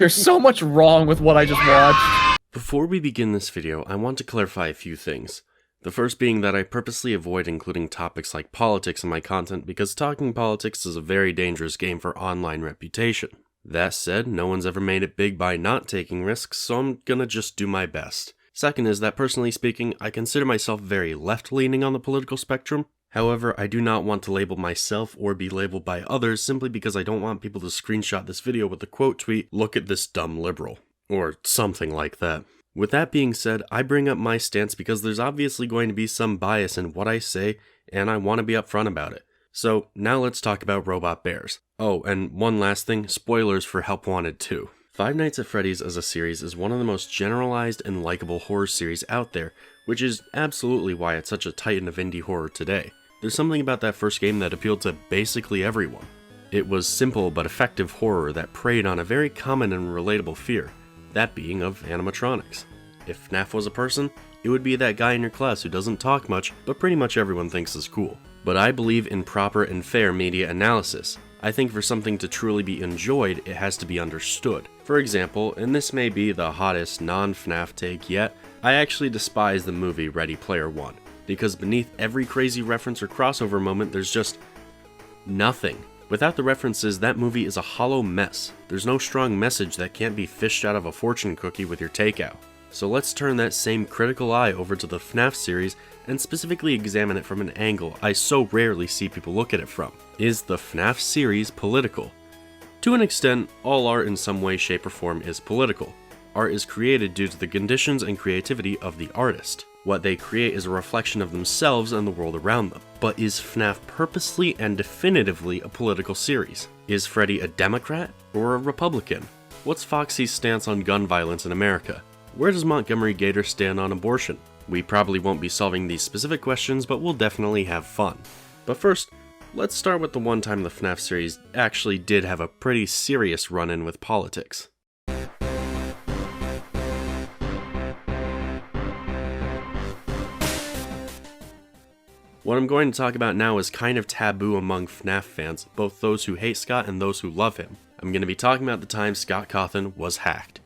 There's so much wrong with what I just watched. Before we begin this video, I want to clarify a few things. The first being that I purposely avoid including topics like politics in my content because talking politics is a very dangerous game for online reputation. That said, no one's ever made it big by not taking risks, so I'm gonna just do my best. Second is that personally speaking, I consider myself very left-leaning on the political spectrum. However, I do not want to label myself or be labeled by others simply because I don't want people to screenshot this video with the quote tweet, "Look at this dumb liberal," or something like that. With that being said, I bring up my stance because there's obviously going to be some bias in what I say, and I want to be upfront about it. So, now let's talk about Robot Bears. Oh, and one last thing, spoilers for Help Wanted 2. Five Nights at Freddy's as a series is one of the most generalized and likable horror series out there, which is absolutely why it's such a titan of indie horror today. There's something about that first game that appealed to basically everyone. It was simple but effective horror that preyed on a very common and relatable fear, that being of animatronics. If FNaF was a person, it would be that guy in your class who doesn't talk much, but pretty much everyone thinks is cool. But I believe in proper and fair media analysis. I think for something to truly be enjoyed, it has to be understood. For example, and this may be the hottest non-FNaF take yet, I actually despise the movie Ready Player One, because beneath every crazy reference or crossover moment, there's just nothing. Without the references, that movie is a hollow mess. There's no strong message that can't be fished out of a fortune cookie with your takeout. So let's turn that same critical eye over to the FNaF series and specifically examine it from an angle I so rarely see people look at it from. Is the FNaF series political? To an extent, all art in some way, shape, or form is political. Art is created due to the conditions and creativity of the artist. What they create is a reflection of themselves and the world around them. But is FNaF purposely and definitively a political series? Is Freddy a Democrat or a Republican? What's Foxy's stance on gun violence in America? Where does Montgomery Gator stand on abortion? We probably won't be solving these specific questions, but we'll definitely have fun. But first, let's start with the one time the FNaF series actually did have a pretty serious run-in with politics. What I'm going to talk about now is kind of taboo among FNaF fans, both those who hate Scott and those who love him. I'm going to be talking about the time Scott Cawthon was hacked.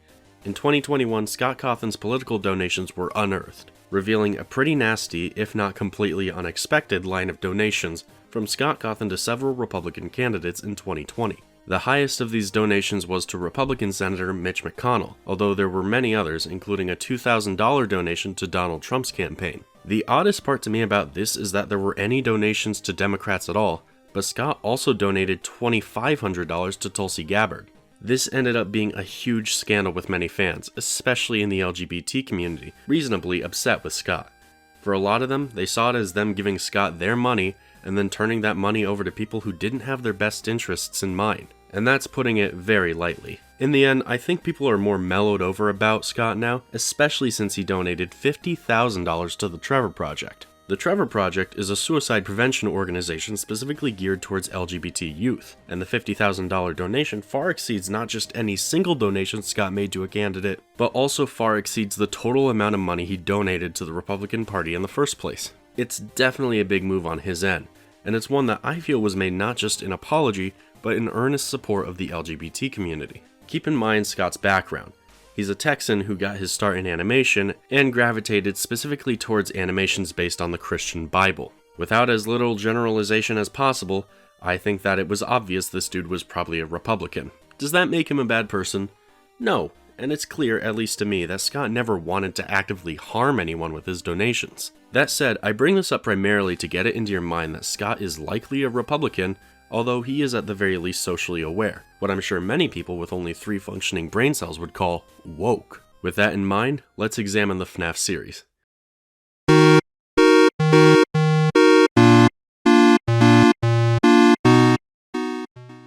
In 2021, Scott Cawthon's political donations were unearthed, revealing a pretty nasty, if not completely unexpected, line of donations from Scott Cawthon to several Republican candidates in 2020. The highest of these donations was to Republican Senator Mitch McConnell, although there were many others, including a $2,000 donation to Donald Trump's campaign. The oddest part to me about this is that there were any donations to Democrats at all, but Scott also donated $2,500 to Tulsi Gabbard. This ended up being a huge scandal with many fans, especially in the LGBT community, reasonably upset with Scott. For a lot of them, they saw it as them giving Scott their money and then turning that money over to people who didn't have their best interests in mind. And that's putting it very lightly. In the end, I think people are more mellowed over about Scott now, especially since he donated $50,000 to the Trevor Project. The Trevor Project is a suicide prevention organization specifically geared towards LGBT youth, and the $50,000 donation far exceeds not just any single donation Scott made to a candidate, but also far exceeds the total amount of money he donated to the Republican Party in the first place. It's definitely a big move on his end, and it's one that I feel was made not just in apology, but in earnest support of the LGBT community. Keep in mind Scott's background. He's a Texan who got his start in animation and gravitated specifically towards animations based on the Christian Bible. Without as little generalization as possible, I think that it was obvious this dude was probably a Republican. Does that make him a bad person? No, and it's clear, at least to me, that Scott never wanted to actively harm anyone with his donations. That said, I bring this up primarily to get it into your mind that Scott is likely a Republican, although he is at the very least socially aware, what I'm sure many people with only 3 functioning brain cells would call woke. With that in mind, let's examine the FNaF series. The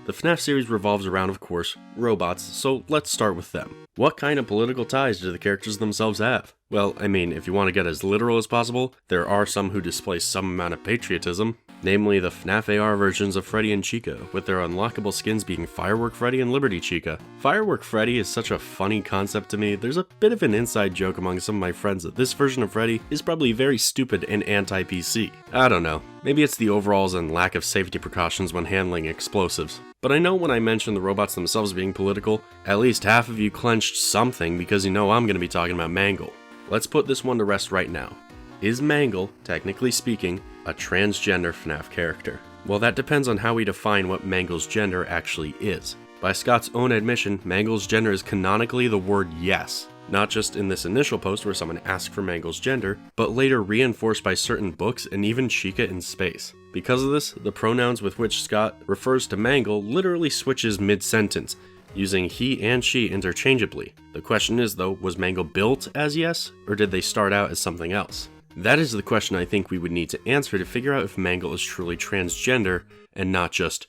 FNaF series revolves around, of course, robots, so let's start with them. What kind of political ties do the characters themselves have? Well, I mean, if you want to get as literal as possible, there are some who display some amount of patriotism, namely the FNaF AR versions of Freddy and Chica, with their unlockable skins being Firework Freddy and Liberty Chica. Firework Freddy is such a funny concept to me. There's a bit of an inside joke among some of my friends that this version of Freddy is probably very stupid and anti-PC. I don't know. Maybe it's the overalls and lack of safety precautions when handling explosives. But I know when I mention the robots themselves being political, at least half of you clenched something because you know I'm going to be talking about Mangle. Let's put this one to rest right now. Is Mangle, technically speaking, a transgender FNaF character? Well, that depends on how we define what Mangle's gender actually is. By Scott's own admission, Mangle's gender is canonically the word yes. Not just in this initial post where someone asked for Mangle's gender, but later reinforced by certain books and even Chica in space. Because of this, the pronouns with which Scott refers to Mangle literally switches mid-sentence, using he and she interchangeably. The question is though, was Mangle built as yes, or did they start out as something else? That is the question I think we would need to answer to figure out if Mangle is truly transgender and not just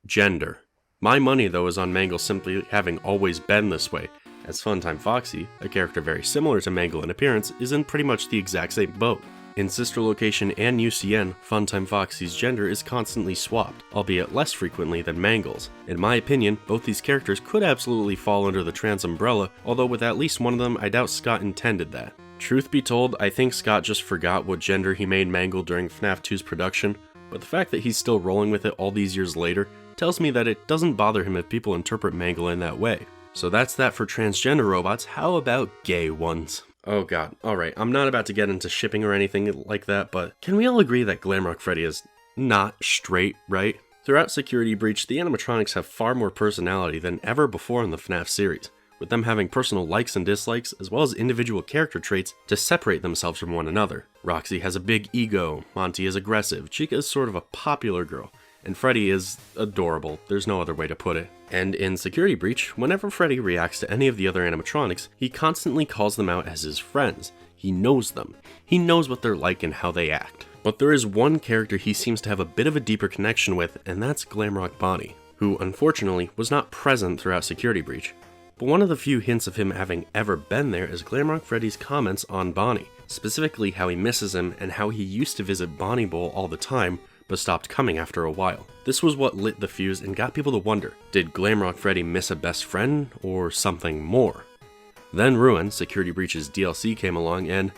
gender. My money though is on Mangle simply having always been this way, as Funtime Foxy, a character very similar to Mangle in appearance, is in pretty much the exact same boat. In Sister Location and UCN, Funtime Foxy's gender is constantly swapped, albeit less frequently than Mangle's. In my opinion, both these characters could absolutely fall under the trans umbrella, although with at least one of them, I doubt Scott intended that. Truth be told, I think Scott just forgot what gender he made Mangle during FNAF 2's production, but the fact that he's still rolling with it all these years later tells me that it doesn't bother him if people interpret Mangle in that way. So that's that for transgender robots. How about gay ones? Oh god, alright, I'm not about to get into shipping or anything like that, but can we all agree that Glamrock Freddy is not straight, right? Throughout Security Breach, the animatronics have far more personality than ever before in the FNAF series, with them having personal likes and dislikes, as well as individual character traits to separate themselves from one another. Roxy has a big ego, Monty is aggressive, Chica is sort of a popular girl, and Freddy is adorable, there's no other way to put it. And in Security Breach, whenever Freddy reacts to any of the other animatronics, he constantly calls them out as his friends. He knows them. He knows what they're like and how they act. But there is one character he seems to have a bit of a deeper connection with, and that's Glamrock Bonnie, who unfortunately was not present throughout Security Breach. But one of the few hints of him having ever been there is Glamrock Freddy's comments on Bonnie, specifically how he misses him and how he used to visit Bonnie Bowl all the time, but stopped coming after a while. This was what lit the fuse and got people to wonder, did Glamrock Freddy miss a best friend, or something more? Then Ruin, Security Breach's DLC, came along and,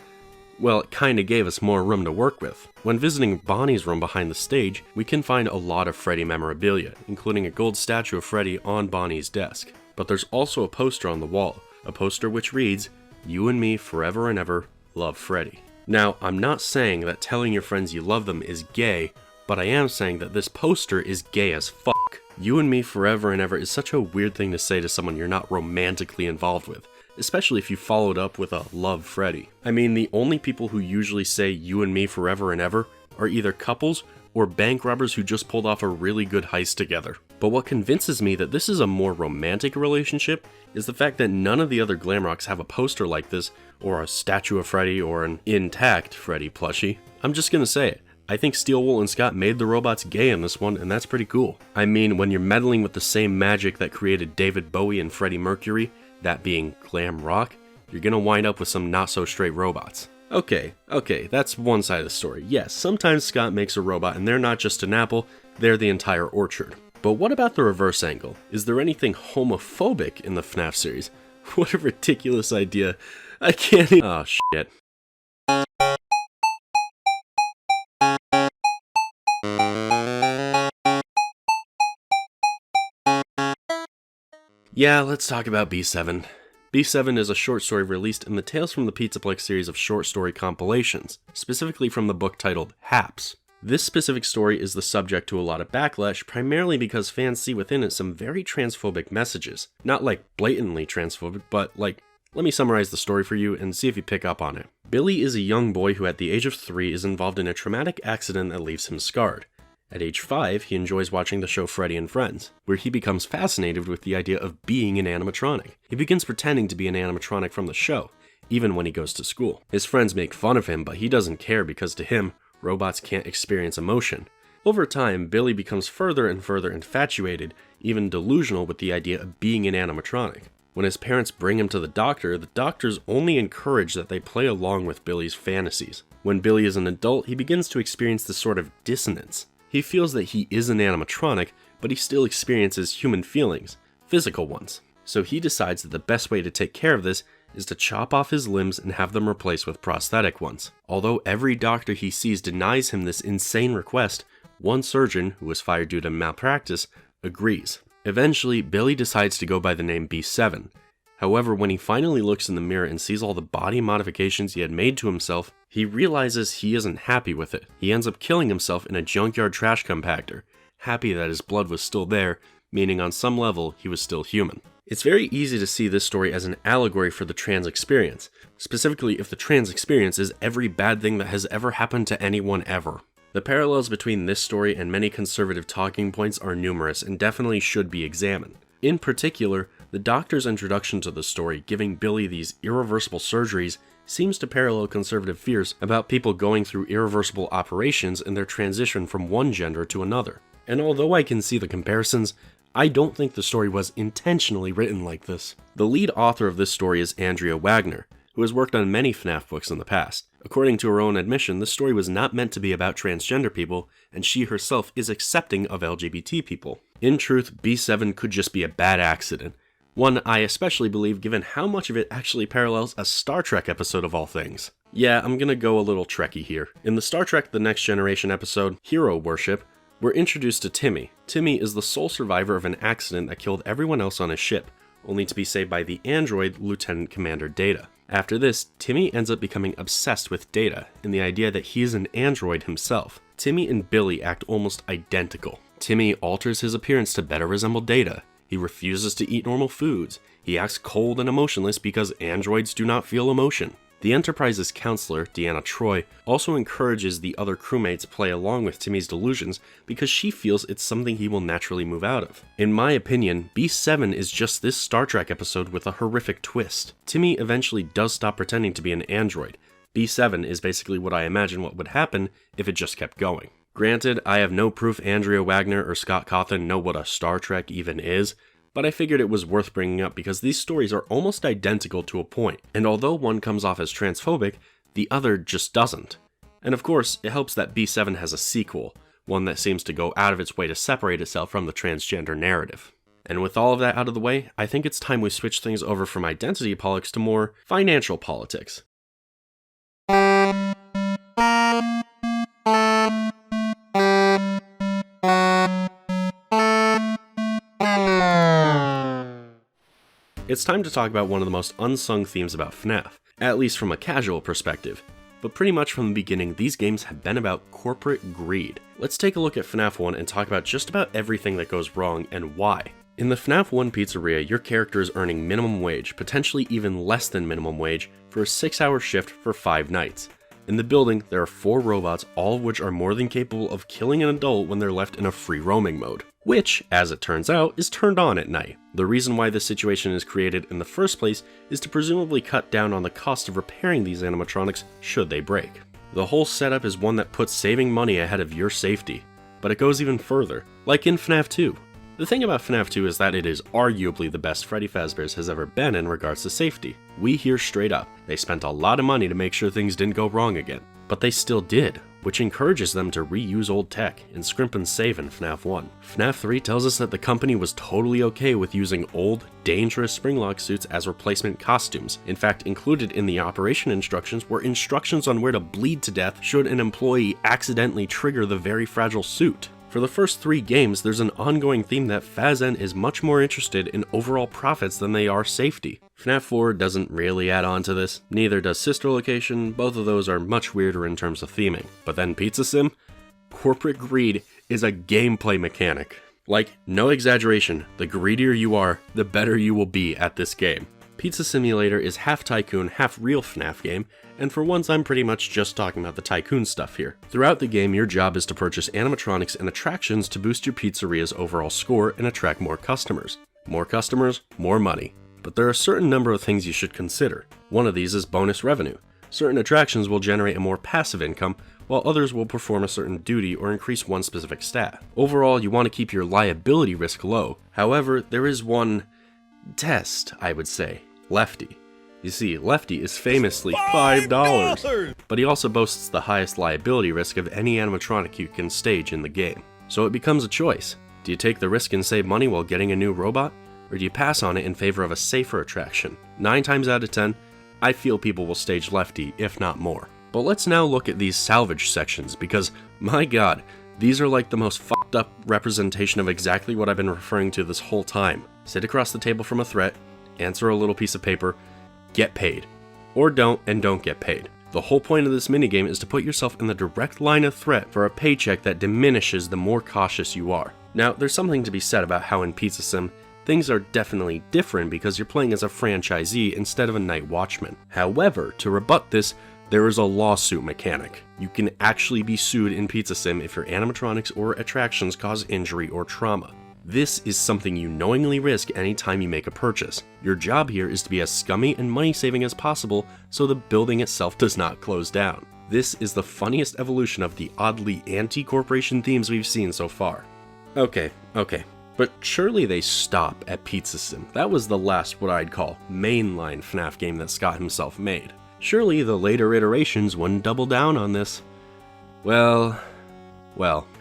well, it kinda gave us more room to work with. When visiting Bonnie's room behind the stage, we can find a lot of Freddy memorabilia, including a gold statue of Freddy on Bonnie's desk. But there's also a poster on the wall, a poster which reads, "You and me forever and ever, love Freddy." Now, I'm not saying that telling your friends you love them is gay, but I am saying that this poster is gay as fuck. You and me forever and ever is such a weird thing to say to someone you're not romantically involved with, especially if you followed up with a love Freddy. I mean, the only people who usually say you and me forever and ever are either couples or bank robbers who just pulled off a really good heist together. But what convinces me that this is a more romantic relationship is the fact that none of the other Glamrocks have a poster like this, or a statue of Freddy, or an intact Freddy plushie. I'm just gonna say it. I think Steelwool and Scott made the robots gay in this one, and that's pretty cool. I mean, when you're meddling with the same magic that created David Bowie and Freddie Mercury, that being glam rock, you're gonna wind up with some not-so-straight robots. Okay, that's one side of the story. Yes, sometimes Scott makes a robot and they're not just an apple, they're the entire orchard. But what about the reverse angle? Is there anything homophobic in the FNAF series? What a ridiculous idea. I can't even— oh shit. Yeah, let's talk about B7. B7 is a short story released in the Tales from the Pizzaplex series of short story compilations, specifically from the book titled Haps. This specific story is the subject to a lot of backlash, primarily because fans see within it some very transphobic messages. Not like blatantly transphobic, but like, let me summarize the story for you and see if you pick up on it. Billy is a young boy who at the age of 3 is involved in a traumatic accident that leaves him scarred. At age 5, he enjoys watching the show Freddy and Friends, where he becomes fascinated with the idea of being an animatronic. He begins pretending to be an animatronic from the show, even when he goes to school. His friends make fun of him, but he doesn't care because to him, robots can't experience emotion. Over time, Billy becomes further and further infatuated, even delusional with the idea of being an animatronic. When his parents bring him to the doctors only encourage that they play along with Billy's fantasies. When Billy is an adult, he begins to experience this sort of dissonance. He feels that he is an animatronic, but he still experiences human feelings, physical ones. So he decides that the best way to take care of this is to chop off his limbs and have them replaced with prosthetic ones. Although every doctor he sees denies him this insane request, one surgeon, who was fired due to malpractice, agrees. Eventually, Billy decides to go by the name B7. However, when he finally looks in the mirror and sees all the body modifications he had made to himself, he realizes he isn't happy with it. He ends up killing himself in a junkyard trash compactor, happy that his blood was still there, meaning on some level he was still human. It's very easy to see this story as an allegory for the trans experience, specifically if the trans experience is every bad thing that has ever happened to anyone ever. The parallels between this story and many conservative talking points are numerous and definitely should be examined. In particular, the doctor's introduction to the story, giving Billy these irreversible surgeries, seems to parallel conservative fears about people going through irreversible operations in their transition from one gender to another. And although I can see the comparisons, I don't think the story was intentionally written like this. The lead author of this story is Andrea Wagner, who has worked on many FNaF books in the past. According to her own admission, this story was not meant to be about transgender people, and she herself is accepting of LGBT people. In truth, B7 could just be a bad accident. One I especially believe given how much of it actually parallels a Star Trek episode of all things. Yeah, I'm gonna go a little Trekky here. In the Star Trek The Next Generation episode, Hero Worship, we're introduced to Timmy. Timmy is the sole survivor of an accident that killed everyone else on his ship, only to be saved by the android Lieutenant Commander Data. After this, Timmy ends up becoming obsessed with Data and the idea that he is an android himself. Timmy and Billy act almost identical. Timmy alters his appearance to better resemble Data. He refuses to eat normal foods. He acts cold and emotionless because androids do not feel emotion. The Enterprise's counselor, Deanna Troi, also encourages the other crewmates to play along with Timmy's delusions because she feels it's something he will naturally move out of. In my opinion, B7 is just this Star Trek episode with a horrific twist. Timmy eventually does stop pretending to be an android. B7 is basically what I imagine what would happen if it just kept going. Granted, I have no proof Andrea Wagner or Scott Cawthon know what a Star Trek even is, but I figured it was worth bringing up because these stories are almost identical to a point, and although one comes off as transphobic, the other just doesn't. And of course, it helps that B7 has a sequel, one that seems to go out of its way to separate itself from the transgender narrative. And with all of that out of the way, I think it's time we switch things over from identity politics to more financial politics. It's time to talk about one of the most unsung themes about FNaF, at least from a casual perspective. But pretty much from the beginning, these games have been about corporate greed. Let's take a look at FNaF 1 and talk about just about everything that goes wrong and why. In the FNaF 1 pizzeria, your character is earning minimum wage, potentially even less than minimum wage, for a 6-hour shift for 5 nights. In the building, there are 4 robots, all of which are more than capable of killing an adult when they're left in a free roaming mode, which, as it turns out, is turned on at night. The reason why this situation is created in the first place is to presumably cut down on the cost of repairing these animatronics should they break. The whole setup is one that puts saving money ahead of your safety, but it goes even further, like in FNaF 2. The thing about FNaF 2 is that it is arguably the best Freddy Fazbear's has ever been in regards to safety. We hear straight up, they spent a lot of money to make sure things didn't go wrong again. But they still did, which encourages them to reuse old tech and scrimp and save in FNaF 1. FNaF 3 tells us that the company was totally okay with using old, dangerous Springlock suits as replacement costumes. In fact, included in the operation instructions were instructions on where to bleed to death should an employee accidentally trigger the very fragile suit. For the first 3 games, there's an ongoing theme that FazN is much more interested in overall profits than they are safety. FNaF 4 doesn't really add on to this, neither does Sister Location, both of those are much weirder in terms of theming. But then Pizza Sim? Corporate greed is a gameplay mechanic. Like, no exaggeration, the greedier you are, the better you will be at this game. Pizza Simulator is half tycoon, half real FNaF game, and for once I'm pretty much just talking about the tycoon stuff here. Throughout the game, your job is to purchase animatronics and attractions to boost your pizzeria's overall score and attract more customers. More customers, more money. But there are a certain number of things you should consider. One of these is bonus revenue. Certain attractions will generate a more passive income, while others will perform a certain duty or increase one specific stat. Overall, you want to keep your liability risk low. However, there is one test, I would say, Lefty. You see, Lefty is famously $5, but he also boasts the highest liability risk of any animatronic you can stage in the game. So it becomes a choice. Do you take the risk and save money while getting a new robot? Or do you pass on it in favor of a safer attraction? 9 times out of 10, I feel people will stage Lefty, if not more. But let's now look at these salvage sections, because, my god, these are like the most fucked up representation of exactly what I've been referring to this whole time. Sit across the table from a threat, answer a little piece of paper, get paid. Or don't, and don't get paid. The whole point of this minigame is to put yourself in the direct line of threat for a paycheck that diminishes the more cautious you are. Now, there's something to be said about how in Pizza Sim, things are definitely different because you're playing as a franchisee instead of a night watchman. However, to rebut this, there is a lawsuit mechanic. You can actually be sued in Pizza Sim if your animatronics or attractions cause injury or trauma. This is something you knowingly risk anytime you make a purchase. Your job here is to be as scummy and money-saving as possible so the building itself does not close down. This is the funniest evolution of the oddly anti-corporation themes we've seen so far. Okay. But surely they stop at Pizza Sim. That was the last what I'd call mainline FNAF game that Scott himself made. Surely the later iterations wouldn't double down on this. Well,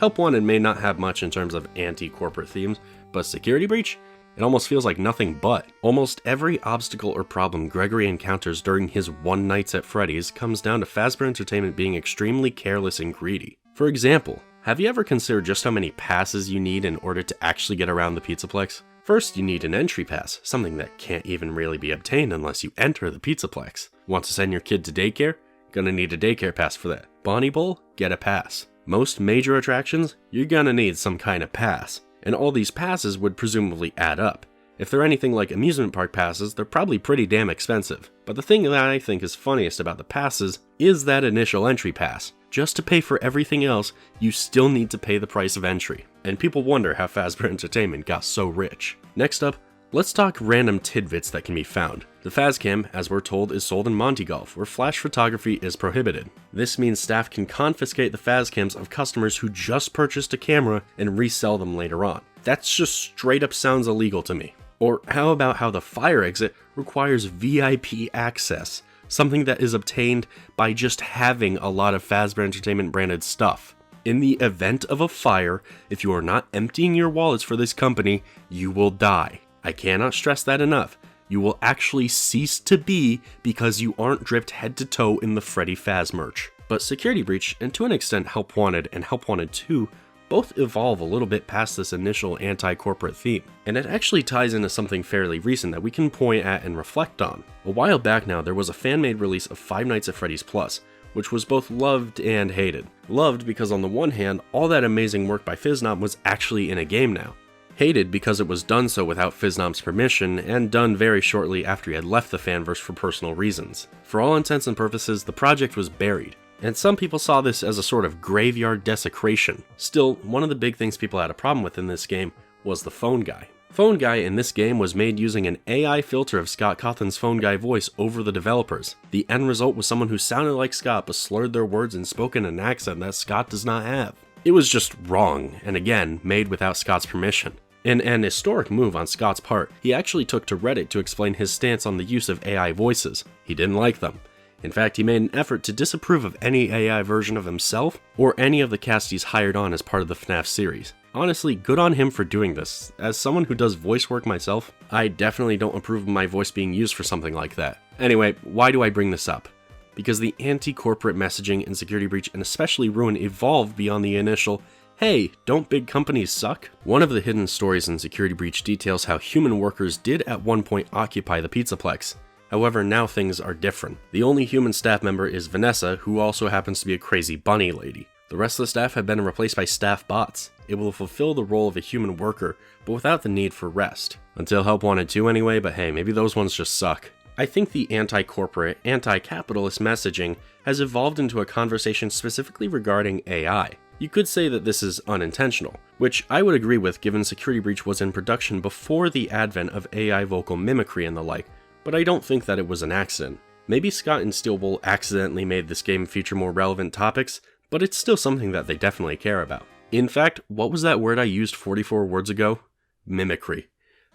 Help Wanted may not have much in terms of anti-corporate themes, but Security Breach? It almost feels like nothing but. Almost every obstacle or problem Gregory encounters during his one nights at Freddy's comes down to Fazbear Entertainment being extremely careless and greedy. For example, have you ever considered just how many passes you need in order to actually get around the Pizzaplex? First, you need an entry pass, something that can't even really be obtained unless you enter the Pizzaplex. Want to send your kid to daycare? Gonna need a daycare pass for that. Bonnie Bowl? Get a pass. Most major attractions, you're gonna need some kind of pass, and all these passes would presumably add up. If they're anything like amusement park passes, they're probably pretty damn expensive. But the thing that I think is funniest about the passes is that initial entry pass. Just to pay for everything else, you still need to pay the price of entry. And people wonder how Fazbear Entertainment got so rich. Next up, let's talk random tidbits that can be found. The Fazcam, as we're told, is sold in Monte Golf, where flash photography is prohibited. This means staff can confiscate the Fazcams of customers who just purchased a camera and resell them later on. That's just straight up sounds illegal to me. Or how about how the fire exit requires VIP access, something that is obtained by just having a lot of Fazbear Entertainment branded stuff. In the event of a fire, if you are not emptying your wallets for this company, you will die. I cannot stress that enough. You will actually cease to be because you aren't dripped head to toe in the Freddy Faz merch. But Security Breach, and to an extent Help Wanted and Help Wanted 2, both evolve a little bit past this initial anti-corporate theme. And it actually ties into something fairly recent that we can point at and reflect on. A while back now, there was a fan-made release of Five Nights at Freddy's Plus, which was both loved and hated. Loved because on the one hand, all that amazing work by FizzNom was actually in a game now. Hated because it was done so without FizzNom's permission, and done very shortly after he had left the fanverse for personal reasons. For all intents and purposes, the project was buried, and some people saw this as a sort of graveyard desecration. Still, one of the big things people had a problem with in this game was the phone guy. Phone guy in this game was made using an AI filter of Scott Cawthon's phone guy voice over the developers. The end result was someone who sounded like Scott but slurred their words and spoke in an accent that Scott does not have. It was just wrong, and again, made without Scott's permission. In an historic move on Scott's part, he actually took to Reddit to explain his stance on the use of AI voices. He didn't like them. In fact, he made an effort to disapprove of any AI version of himself or any of the cast he's hired on as part of the FNAF series. Honestly, good on him for doing this. As someone who does voice work myself, I definitely don't approve of my voice being used for something like that. Anyway, why do I bring this up? Because the anti-corporate messaging in Security Breach and especially Ruin evolved beyond the initial, hey, don't big companies suck? One of the hidden stories in Security Breach details how human workers did at one point occupy the Pizzaplex. However, now things are different. The only human staff member is Vanessa, who also happens to be a crazy bunny lady. The rest of the staff have been replaced by staff bots. It will fulfill the role of a human worker, but without the need for rest. Until Help Wanted 2 anyway, but hey, maybe those ones just suck. I think the anti-corporate, anti-capitalist messaging has evolved into a conversation specifically regarding AI. You could say that this is unintentional, which I would agree with given Security Breach was in production before the advent of AI vocal mimicry and the like, but I don't think that it was an accident. Maybe Scott and Steelbull accidentally made this game feature more relevant topics, but it's still something that they definitely care about. In fact, what was that word I used 44 words ago? Mimicry.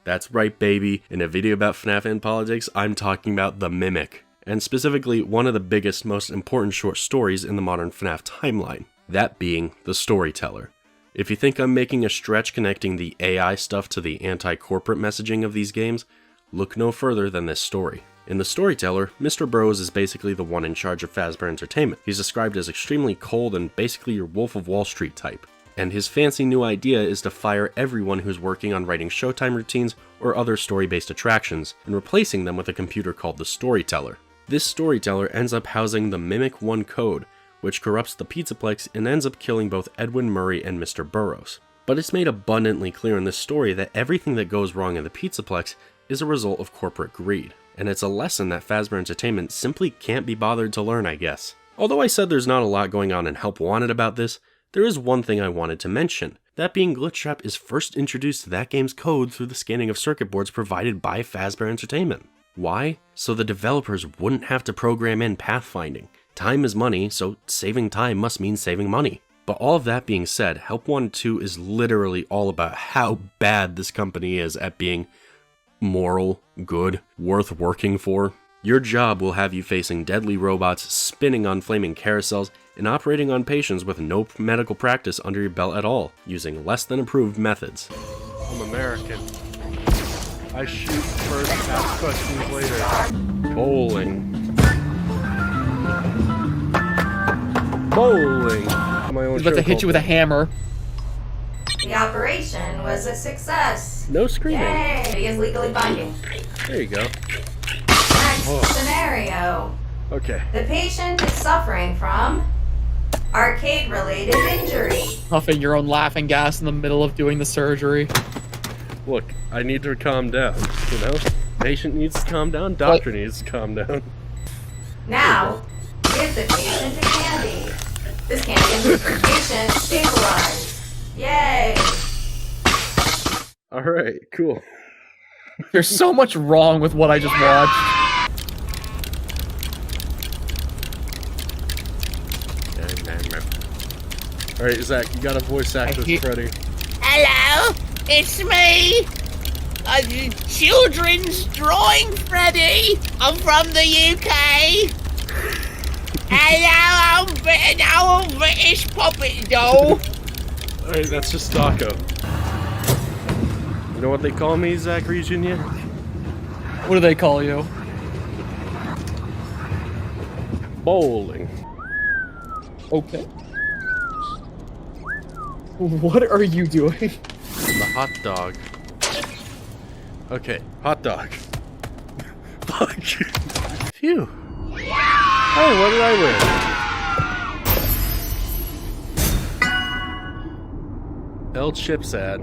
That's right, baby. In a video about FNAF and politics, I'm talking about The Mimic, and specifically one of the biggest, most important short stories in the modern FNAF timeline, that being the Storyteller. If you think I'm making a stretch connecting the AI stuff to the anti-corporate messaging of these games, look no further than this story. In The Storyteller, Mr. Burroughs is basically the one in charge of Fazbear Entertainment. He's described as extremely cold and basically your Wolf of Wall Street type. And his fancy new idea is to fire everyone who's working on writing Showtime routines or other story-based attractions, and replacing them with a computer called the Storyteller. This Storyteller ends up housing the Mimic 1 code, which corrupts the Pizzaplex and ends up killing both Edwin Murray and Mr. Burroughs. But it's made abundantly clear in this story that everything that goes wrong in the Pizzaplex is a result of corporate greed. And it's a lesson that Fazbear Entertainment simply can't be bothered to learn, I guess. Although I said there's not a lot going on in Help Wanted about this, there is one thing I wanted to mention, that being Glitchtrap is first introduced to that game's code through the scanning of circuit boards provided by Fazbear Entertainment. Why? So the developers wouldn't have to program in pathfinding. Time is money, so saving time must mean saving money. But all of that being said, Help Wanted 2 is literally all about how bad this company is at being moral, good, worth working for. Your job will have you facing deadly robots, spinning on flaming carousels, and operating on patients with no medical practice under your belt at all, using less than approved methods. I'm American. I shoot first, ask questions later. Bowling. Bowling! My own He's about to hit you with a hammer. The operation was a success. No screaming. Yay! It is legally binding. There you go. Next scenario. Okay. The patient is suffering from arcade-related injury. Puffing your own laughing gas in the middle of doing the surgery. Look, I need to calm down, you know? Patient needs to calm down, doctor needs to calm down. Now, give the patient a candy. This candy makes the patient stabilize. Yay! Alright, cool. There's so much wrong with what I just watched. Alright, Zach, you gotta voice act with Freddy. Hello, it's me, children's drawing Freddy. I'm from the UK. Hello, I'm British puppet doll. Alright, that's just Stocko. You know what they call me, Zachary Jr.? What do they call you? Bowling. Okay. What are you doing? I'm a hot dog. Okay, hot dog. Fuck. Phew. Hey, what did I win? L Chips ad.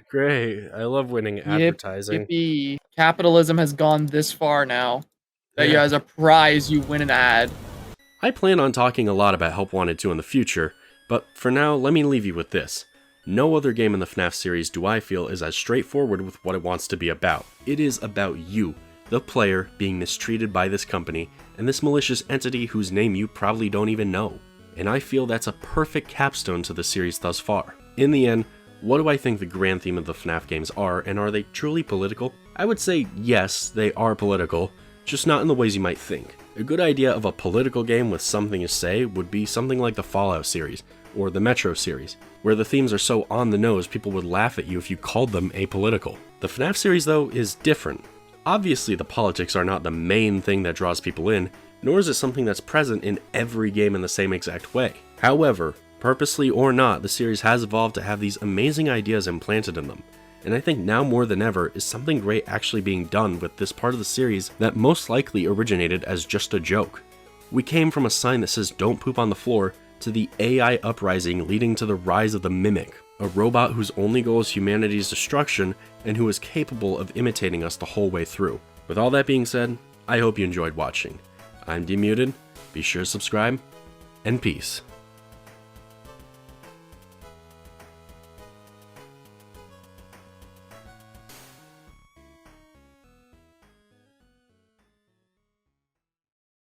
Great. I love winning advertising. Yippee. Capitalism has gone this far now. That you as a prize you win an ad. I plan on talking a lot about Help Wanted 2 in the future, but for now, let me leave you with this. No other game in the FNAF series do I feel is as straightforward with what it wants to be about. It is about you, the player, being mistreated by this company, and this malicious entity whose name you probably don't even know. And I feel that's a perfect capstone to the series thus far. In the end, what do I think the grand theme of the FNAF games are, and are they truly political? I would say yes, they are political, just not in the ways you might think. A good idea of a political game with something to say would be something like the Fallout series, or the Metro series, where the themes are so on the nose people would laugh at you if you called them apolitical. The FNAF series, though, is different. Obviously, the politics are not the main thing that draws people in, nor is it something that's present in every game in the same exact way. However, purposely or not, the series has evolved to have these amazing ideas implanted in them, and I think now more than ever is something great actually being done with this part of the series that most likely originated as just a joke. We came from a sign that says don't poop on the floor to the AI uprising leading to the rise of the Mimic, a robot whose only goal is humanity's destruction and who is capable of imitating us the whole way through. With all that being said, I hope you enjoyed watching. I'm Demuted, be sure to subscribe, and peace.